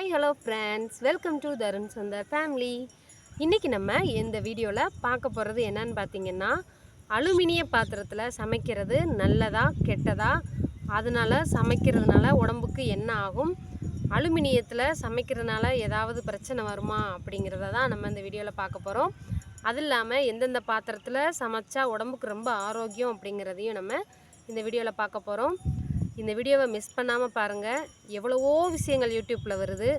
Hi hello friends, welcome to Tarun Sundar family. இன்றைக்கி நம்ம இந்த வீடியோவில் பார்க்க போகிறது என்னன்னு பார்த்தீங்கன்னா, அலுமினிய பாத்திரத்தில் சமைக்கிறது நல்லதா கெட்டதா, அதனால் சமைக்கிறதுனால உடம்புக்கு என்ன ஆகும், அலுமினியத்தில் சமைக்கிறதுனால ஏதாவது பிரச்சனை வருமா அப்படிங்கிறத தான் நம்ம இந்த வீடியோவில் பார்க்க போகிறோம். அது இல்லாமல் எந்தெந்த பாத்திரத்தில் சமைச்சா உடம்புக்கு ரொம்ப ஆரோக்கியம் அப்படிங்கிறதையும் நம்ம இந்த வீடியோவில் பார்க்க போகிறோம். இந்த வீடியோவை மிஸ் பண்ணாமல் பாருங்கள். எவ்வளவோ விஷயங்கள் யூடியூப்பில் வருது.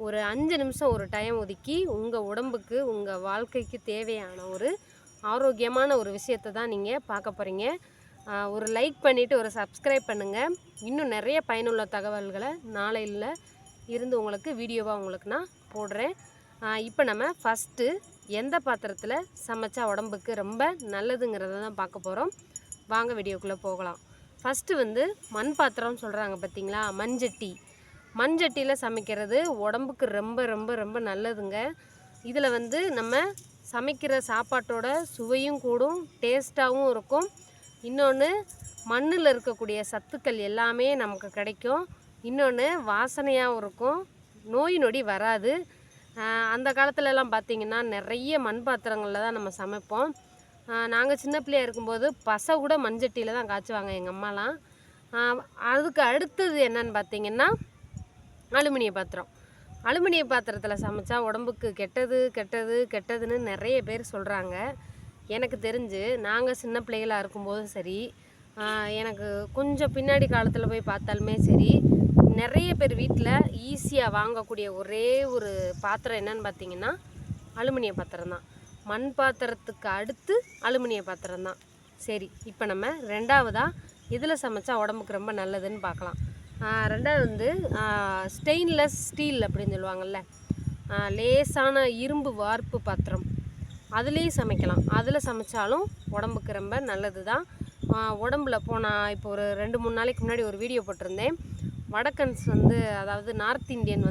ஒரு 5 நிமிஷம் ஒரு டைம் ஒதுக்கி உங்கள் உடம்புக்கு உங்கள் வாழ்க்கைக்கு தேவையான ஒரு ஆரோக்கியமான ஒரு விஷயத்தை தான் நீங்கள் பார்க்க போகிறீங்க. ஒரு லைக் பண்ணிவிட்டு ஒரு சப்ஸ்கிரைப் பண்ணுங்கள். இன்னும் நிறைய பயனுள்ள தகவல்களை நாளையில் இருந்து உங்களுக்கு வீடியோவாக உங்களுக்கு நான் போடுறேன். இப்போ நம்ம ஃபஸ்ட்டு எந்த பாத்திரத்தில் சமைச்சா உடம்புக்கு ரொம்ப நல்லதுங்கிறத தான் பார்க்க போகிறோம். வாங்க வீடியோக்குள்ளே போகலாம். ஃபஸ்ட்டு மண் பாத்திரம்னு சொல்கிறாங்க பார்த்தீங்களா, மண்சட்டியில் சமைக்கிறது உடம்புக்கு ரொம்ப ரொம்ப ரொம்ப நல்லதுங்க. இதில் நம்ம சமைக்கிற சாப்பாட்டோட சுவையும் கூடும், டேஸ்ட்டாகவும் இருக்கும். இன்னொன்று, மண்ணில் இருக்கக்கூடிய சத்துக்கள் எல்லாமே நமக்கு கிடைக்கும். இன்னொன்று, வாசனையாகவும் இருக்கும், நோய் நொடி வராது. அந்த காலத்துலலாம் பார்த்திங்கன்னா நிறைய மண் பாத்திரங்களில் தான் நம்ம சமைப்போம். நாங்கள் சின்ன பிள்ளையாக இருக்கும்போது பசை கூட மண்சட்டியில் தான் காய்ச்சுவாங்க எங்கள் அம்மாலாம். அதுக்கு அடுத்தது என்னன்னு பார்த்திங்கன்னா அலுமினிய பாத்திரம். அலுமினிய பாத்திரத்தில் சமைச்சா உடம்புக்கு கெட்டதுன்னு நிறைய பேர் சொல்கிறாங்க. எனக்கு தெரிஞ்சு நாங்கள் சின்ன பிள்ளைகளாக இருக்கும்போதும் சரி, எனக்கு கொஞ்சம் பின்னாடி காலத்தில் போய் பார்த்தாலுமே சரி, நிறைய பேர் வீட்டில் ஈஸியாக வாங்கக்கூடிய ஒரே ஒரு பாத்திரம் என்னன்னு பார்த்திங்கன்னா அலுமினிய பாத்திரம் தான். மண் பாத்திரத்துக்கு அடுத்து அலுமினிய பாத்திரம் தான். சரி, இப்போ நம்ம ரெண்டாவதாக இதில் சமைச்சா உடம்புக்கு ரொம்ப நல்லதுன்னு பார்க்கலாம். ரெண்டாவது ஸ்டெயின்லெஸ் ஸ்டீல் அப்படின்னு சொல்லுவாங்கள்ல, லேசான இரும்பு வார்ப்பு பாத்திரம், அதுலேயும் சமைக்கலாம். அதில் சமைச்சாலும் உடம்புக்கு ரொம்ப நல்லது தான். உடம்புல போனால் இப்போ ஒரு 2-3 நாளைக்கு முன்னாடி ஒரு வீடியோ போட்டிருந்தேன். வடக்கன்ஸ் அதாவது நார்த் இந்தியன்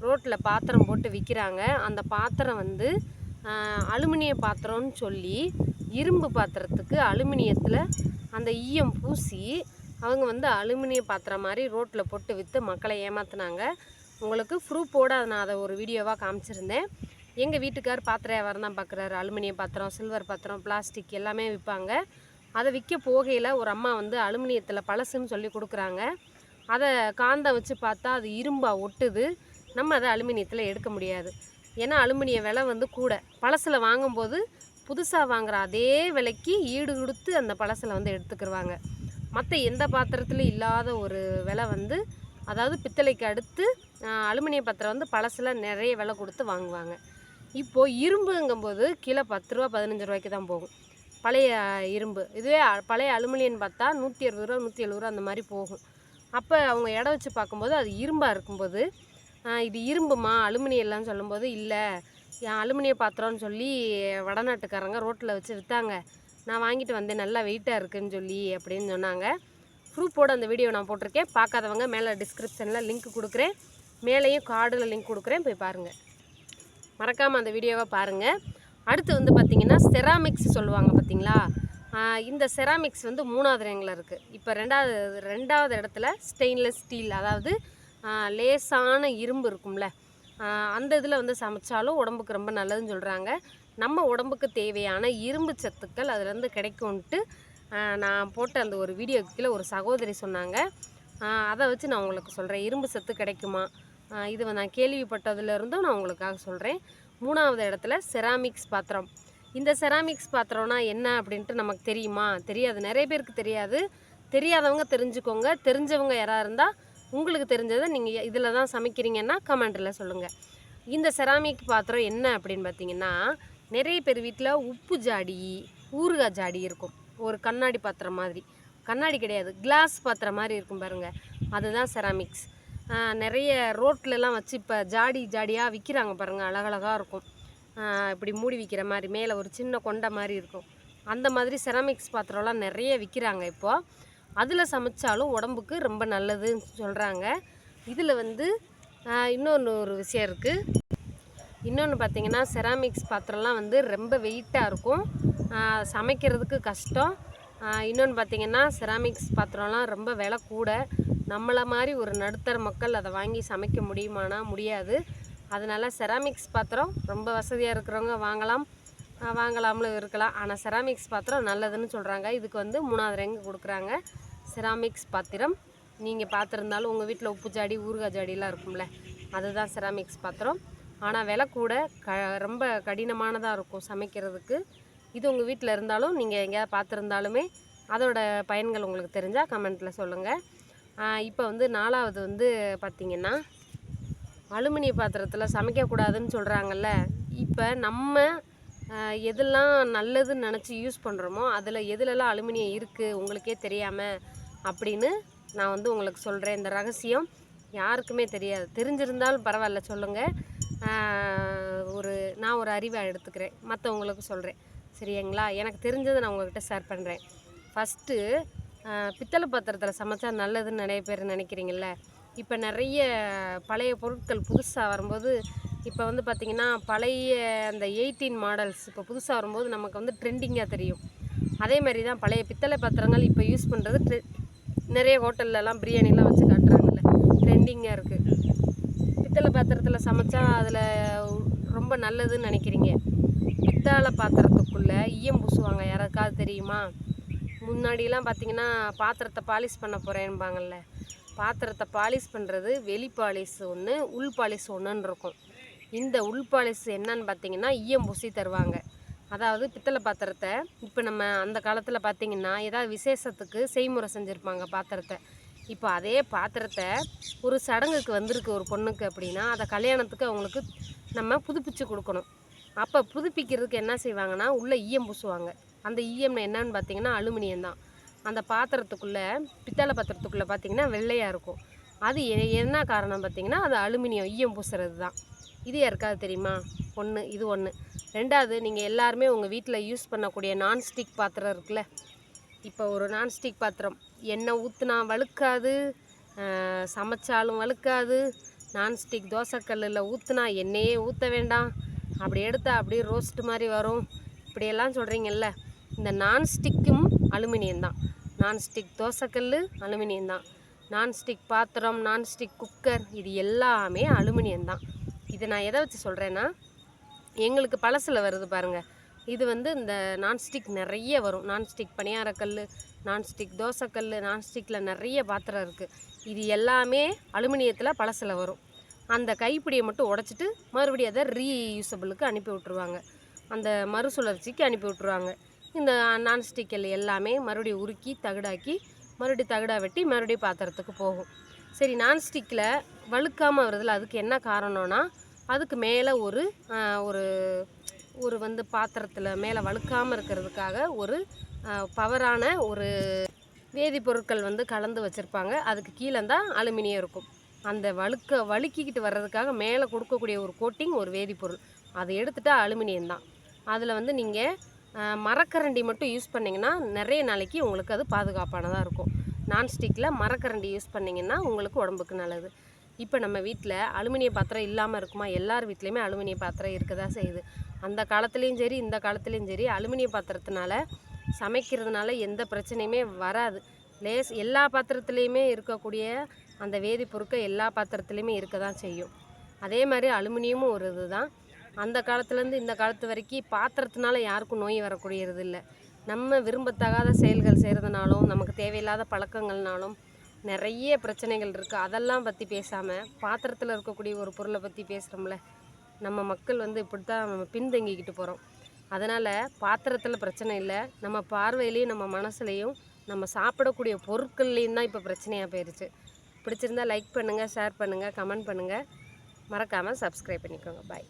ரோட்டில் பாத்திரம் போட்டு விற்கிறாங்க. அந்த பாத்திரம் அலுமினிய பாத்திரம்னு சொல்லி இரும்பு பாத்திரத்துக்கு அலுமினியத்தில் அந்த ஈயம் பூசி அவங்க அலுமினிய பாத்திரம் மாதிரி ரோட்டில் போட்டு விற்று மக்களை ஏமாற்றினாங்க. உங்களுக்கு ப்ரூஃபோடு நான் அதை ஒரு வீடியோவாக காமிச்சிருந்தேன். எங்கள் வீட்டுக்கார் பாத்திர வியாபாரம் தான் பார்க்குறாரு. அலுமினிய பாத்திரம், சில்வர் பாத்திரம், பிளாஸ்டிக் எல்லாமே விற்பாங்க. அதை விற்க போகையில் ஒரு அம்மா அலுமினியத்தில் பழசுன்னு சொல்லி கொடுக்குறாங்க. அதை காந்தம் வச்சு பார்த்தா அது இரும்பாக ஒட்டுது. நம்ம அதை அலுமினியத்தில் எடுக்க முடியாது. ஏன்னா அலுமினிய விலை கூட. பழசில் வாங்கும்போது புதுசாக வாங்குகிற அதே விலைக்கு ஈடு கொடுத்து அந்த பழசில் எடுத்துக்கிடுவாங்க. மற்ற எந்த பாத்திரத்துலையும் இல்லாத ஒரு விலை அதாவது பித்தளைக்கு அடுத்து அலுமினிய பாத்திரம் பழசில் நிறைய விலை கொடுத்து வாங்குவாங்க. இப்போது இரும்புங்கும்போது கிலோ 10 ரூபா 15 ரூபாய்க்கு தான் போகும் பழைய இரும்பு. இதுவே பழைய அலுமினியன் பார்த்தா 160 ரூபா 170 ரூபா அந்த மாதிரி போகும். அப்போ அவங்க எடை வச்சு பார்க்கும்போது அது இரும்பாக இருக்கும்போது, இது இரும்புமா அலுமினியம்லாம் சொல்லும்போது, இல்லை அலுமினிய பாத்திரம்னு சொல்லி வடநாட்டுக்காரங்க ரோட்டில் வச்சு விற்றாங்க, நான் வாங்கிட்டு வந்தேன், நல்லா வெயிட்டாக இருக்குதுன்னு சொல்லி அப்படின்னு சொன்னாங்க. ப்ரூஃபோடு அந்த வீடியோ நான் போட்டிருக்கேன். பார்க்காதவங்க மேலே டிஸ்கிரிப்ஷனில் லிங்க் கொடுக்குறேன், மேலேயும் கார்டில் லிங்க் கொடுக்குறேன், போய் பாருங்கள். மறக்காமல் அந்த வீடியோவை பாருங்கள். அடுத்து பார்த்திங்கன்னா செராமிக்ஸ் சொல்லுவாங்க பார்த்திங்களா, இந்த செராமிக்ஸ் 3வது ரேங்கில் இருக்குது. இப்போ ரெண்டாவது இடத்துல ஸ்டெயின்லெஸ் ஸ்டீல், அதாவது லேசான இரும்பு இருக்கும்ல, அந்த இதில் சமைச்சாலும் உடம்புக்கு ரொம்ப நல்லதுன்னு சொல்கிறாங்க. நம்ம உடம்புக்கு தேவையான இரும்பு சத்துக்கள் அதுலேருந்து கிடைக்கும்ன்ட்டு நான் போட்ட அந்த ஒரு வீடியோக்கு கீழே ஒரு சகோதரி சொன்னாங்க. அதை வச்சு நான் உங்களுக்கு சொல்கிறேன், இரும்பு சத்து கிடைக்குமா, இது நான் கேள்விப்பட்டதுலேருந்தும் நான் உங்களுக்காக சொல்கிறேன். 3வது இடத்துல செராமிக்ஸ் பாத்திரம். இந்த செராமிக்ஸ் பாத்திரம்னா என்ன அப்படின்ட்டு நமக்கு தெரியுமா? தெரியாது, நிறைய பேருக்கு தெரியாது. தெரியாதவங்க தெரிஞ்சுக்கோங்க. தெரிஞ்சவங்க யாராக இருந்தால் உங்களுக்கு தெரிஞ்சதை நீங்கள் இதில் தான் சமைக்கிறீங்கன்னா கமெண்டில் சொல்லுங்கள். இந்த செராமிக் பாத்திரம் என்ன அப்படின்னு பார்த்தீங்கன்னா, நிறைய பேர் வீட்டில் உப்பு ஜாடி, ஊறுகாய் ஜாடி இருக்கும். ஒரு கண்ணாடி பாத்திரம் மாதிரி, கண்ணாடி கிடையாது, கிளாஸ் பாத்திரம் மாதிரி இருக்கும் பாருங்கள், அதுதான் செராமிக்ஸ். நிறைய ரோட்லலாம் வச்சு இப்போ ஜாடியாக விற்கிறாங்க பாருங்கள், அழகழகாக இருக்கும். இப்படி மூடி விற்கிற மாதிரி, மேலே ஒரு சின்ன கொண்டை மாதிரி இருக்கும். அந்த மாதிரி செராமிக்ஸ் பாத்திரம்லாம் நிறைய விற்கிறாங்க இப்போது. அதில் சமைச்சாலும் உடம்புக்கு ரொம்ப நல்லதுன்னு சொல்கிறாங்க. இதில் இன்னொன்று ஒரு விஷயம் இருக்குது. இன்னொன்று பார்த்திங்கன்னா, செராமிக்ஸ் பாத்திரம்லாம் ரொம்ப வெயிட்டாக இருக்கும், சமைக்கிறதுக்கு கஷ்டம். இன்னொன்று பார்த்திங்கன்னா, செராமிக்ஸ் பாத்திரம்லாம் ரொம்ப விலை கூட. நம்மளை மாதிரி ஒரு நடுத்தர மக்கள் அதை வாங்கி சமைக்க முடியுமானா முடியாது. அதனால் செராமிக்ஸ் பாத்திரம் ரொம்ப வசதியாக இருக்கிறவங்க வாங்கலாம்னு இருக்கலாம். ஆனால் செராமிக்ஸ் பாத்திரம் நல்லதுன்னு சொல்கிறாங்க. இதுக்கு வந்து 3வது ரேங்க் கொடுக்குறாங்க. செராமிக்ஸ் பாத்திரம் நீங்கள் பார்த்துருந்தாலும் உங்கள் வீட்டில் உப்பு ஜாடி ஊறுகாய் ஜாடிலாம் இருக்கும்ல, அதுதான் செராமிக்ஸ் பாத்திரம். ஆனால் விலை கூட ரொம்ப கடினமானதாக இருக்கும் சமைக்கிறதுக்கு. இது உங்கள் வீட்டில் இருந்தாலும் நீங்கள் எங்கேயாவது பார்த்துருந்தாலுமே அதோட பயன்கள் உங்களுக்கு தெரிஞ்சால் கமெண்ட்டில் சொல்லுங்கள். இப்போ வந்து 4வது வந்து பார்த்திங்கன்னா, அலுமினிய பாத்திரத்தில் சமைக்கக்கூடாதுன்னு சொல்கிறாங்கல்ல. இப்போ நம்ம எதெல்லாம் நல்லதுன்னு நினச்சி யூஸ் பண்ணுறோமோ அதில் எதுலெல்லாம் அலுமினியம் இருக்குது உங்களுக்கே தெரியாமல் அப்படின்னு நான் வந்து உங்களுக்கு சொல்கிறேன். இந்த ரகசியம் யாருக்குமே தெரியாது. தெரிஞ்சிருந்தாலும் பரவாயில்ல சொல்லுங்கள். நான் ஒரு அறிவை எடுத்துக்கிறேன், மற்றவங்களுக்கு சொல்கிறேன். சரிங்களா? எனக்கு தெரிஞ்சதை நான் உங்கள்கிட்ட ஷேர் பண்ணுறேன். ஃபஸ்ட்டு பித்தளை பாத்திரத்தில் சமைச்சா நல்லதுன்னு நிறைய பேர் நினைக்கிறீங்கள. இப்போ நிறைய பழைய பொருட்கள் புதுசாக வரும்போது, இப்போ வந்து பார்த்திங்கன்னா பழைய அந்த 18 மாடல்ஸ் இப்போ புதுசாக வரும்போது நமக்கு வந்து ட்ரெண்டிங்காக தெரியும். அதே மாதிரி தான் பழைய பித்தளை பாத்திரங்கள் இப்போ யூஸ் பண்ணுறது நிறைய ஹோட்டல்லலாம் பிரியாணிலாம் வச்சு காட்டுறாங்கல்ல, ட்ரெண்டிங்காக இருக்குது. பித்தளை பாத்திரத்தில் சமைச்சா அதில் ரொம்ப நல்லதுன்னு நினைக்கிறீங்க. பித்தளை பாத்திரத்துக்குள்ளே ஈயம் பூசுவாங்க, யாருக்காவது தெரியுமா? முன்னாடியெல்லாம் பார்த்திங்கன்னா பாத்திரத்தை பாலிஷ் பண்ண போகிறேன்பாங்கள்ல, பாத்திரத்தை பாலிஷ் பண்ணுறது வெளி பாலிஷ் ஒன்று, உள் பாலிஷ் ஒன்றுன்னு இருக்கும். இந்த உள் பாலிஷ் என்னன்னு பார்த்திங்கன்னா ஈயம் பூசி தருவாங்க. அதாவது பித்தளை பாத்திரத்தை இப்போ நம்ம அந்த காலத்தில் பார்த்திங்கன்னா ஏதாவது விசேஷத்துக்கு செய்முறை செஞ்சுருப்பாங்க பாத்திரத்தை. இப்போ அதே பாத்திரத்தை ஒரு சடங்குக்கு வந்திருக்கு ஒரு பொண்ணுக்கு அப்படின்னா, அதை கல்யாணத்துக்கு அவங்களுக்கு நம்ம புதுப்பிச்சு கொடுக்கணும். அப்போ புதுப்பிக்கிறதுக்கு என்ன செய்வாங்கன்னா உள்ளே ஈயம் பூசுவாங்க. அந்த ஈயம் என்னன்னு பார்த்திங்கன்னா அலுமினியம் தான். அந்த பாத்திரத்துக்குள்ளே பித்தளை பாத்திரத்துக்குள்ளே பார்த்திங்கன்னா வெள்ளையாக இருக்கும். அது என்ன காரணம் பார்த்திங்கன்னா அது அலுமினியம் ஈயம் பூசுறது தான். இது யாருக்காவது தெரியுமா? இது ஒன்று. 2வது, நீங்கள் எல்லாருமே உங்கள் வீட்டில் யூஸ் பண்ணக்கூடிய நான்ஸ்டிக் பாத்திரம் இருக்குல்ல. இப்போ ஒரு நான்ஸ்டிக் பாத்திரம் எண்ணெய் ஊற்றுனா வழுக்காது, சமைச்சாலும் வழுக்காது. நான்ஸ்டிக் தோசைக்கல்லில் ஊற்றுனா எண்ணெயே ஊற்ற வேண்டாம், அப்படி எடுத்தால் அப்படியே ரோஸ்ட் மாதிரி வரும், இப்படியெல்லாம் சொல்கிறீங்கல்ல. இந்த நான்ஸ்டிக்கும் அலுமினியம் தான். நான்ஸ்டிக் தோசைக்கல் அலுமினியம் தான். நான்ஸ்டிக் பாத்திரம், நான்ஸ்டிக் குக்கர், இது எல்லாமே அலுமினியம் தான். இதை நான் எதை வச்சு சொல்கிறேன்னா, எங்களுக்கு பழசில் வருது பாருங்கள். இது வந்து இந்த நான்ஸ்டிக் நிறைய வரும். நான்ஸ்டிக் பணியாரக்கல், நான்ஸ்டிக் தோசைக்கல், நான்ஸ்டிக்கில் நிறைய பாத்திரம் இருக்குது. இது எல்லாமே அலுமினியத்தில் பழசில் வரும். அந்த கைப்பிடியை மட்டும் உடச்சிட்டு மறுபடியும் அதை ரீயூசபிளுக்கு அனுப்பி விட்ருவாங்க, அந்த மறுசுழற்சிக்கு அனுப்பி விட்ருவாங்க. இந்த நான்ஸ்டிக்கில் எல்லாமே மறுபடியும் உருக்கி தகடாக்கி மறுபடியும் தகடா வெட்டி மறுபடியும் பாத்திரத்துக்கு போகும். சரி, நான்ஸ்டிக்கில் வழுக்காமல் வருதில்ல, அதுக்கு என்ன காரணம்னா அதுக்கு மேலே ஒரு வந்து பாத்திரத்தில் மேலே வழுக்காமல் இருக்கிறதுக்காக ஒரு பவரான ஒரு வேதிப்பொருட்கள் வந்து கலந்து வச்சுருப்பாங்க. அதுக்கு கீழே தான் அலுமினியம் இருக்கும். அந்த வழுக்கிக்கிட்டு வர்றதுக்காக மேலே கொடுக்கக்கூடிய ஒரு கோட்டிங் ஒரு வேதிப்பொருள், அதை எடுத்துகிட்டா அலுமினியம் தான். அதில் வந்து நீங்கள் மரக்கரண்டி மட்டும் யூஸ் பண்ணிங்கன்னா நிறைய நாளைக்கு உங்களுக்கு அது பாதுகாப்பானதாக இருக்கும். நான்ஸ்டிக்கில் மரக்கரண்டி யூஸ் பண்ணிங்கன்னா உங்களுக்கு உடம்புக்கு நல்லது. இப்போ நம்ம வீட்டில் அலுமினிய பாத்திரம் இல்லாமல் இருக்குமா? எல்லார் வீட்லேயுமே அலுமினிய பாத்திரம் இருக்க தான் செய்யுது. அந்த காலத்துலேயும் சரி இந்த காலத்துலேயும் சரி அலுமினிய பாத்திரத்தினால சமைக்கிறதுனால எந்த பிரச்சனையுமே வராது. எல்லா பாத்திரத்துலேயுமே இருக்கக்கூடிய அந்த வேதிப்பொருட்கள் எல்லா பாத்திரத்துலேயுமே இருக்க தான் செய்யும். அதே மாதிரி அலுமினியமும் ஒரு இது தான். அந்த காலத்துலேருந்து இந்த காலத்து வரைக்கும் பாத்திரத்தினால யாருக்கும் நோய் வரக்கூடியது இல்லை. நம்ம விரும்பத்தகாத செயல்கள் செய்கிறதுனாலும் நமக்கு தேவையில்லாத பழக்கங்கள்னாலும் நிறைய பிரச்சனைகள் இருக்குது. அதெல்லாம் பற்றி பேசாமல் பாத்திரத்தில் இருக்கக்கூடிய ஒரு பொருளை பற்றி பேசுகிறோம்ல, நம்ம மக்கள் வந்து இப்படி தான் நம்ம பின்தங்கிக்கிட்டு போகிறோம். அதனால் பாத்திரத்தில் பிரச்சனை இல்லை, நம்ம பார்வையிலையும் நம்ம மனசுலையும் நம்ம சாப்பிடக்கூடிய பொருட்கள்லேயும் தான் இப்போ பிரச்சனையாக போயிடுச்சு. பிடிச்சிருந்தால் லைக் பண்ணுங்கள், ஷேர் பண்ணுங்கள், கமெண்ட் பண்ணுங்கள், மறக்காமல் சப்ஸ்கிரைப் பண்ணிக்கோங்க. பாய்.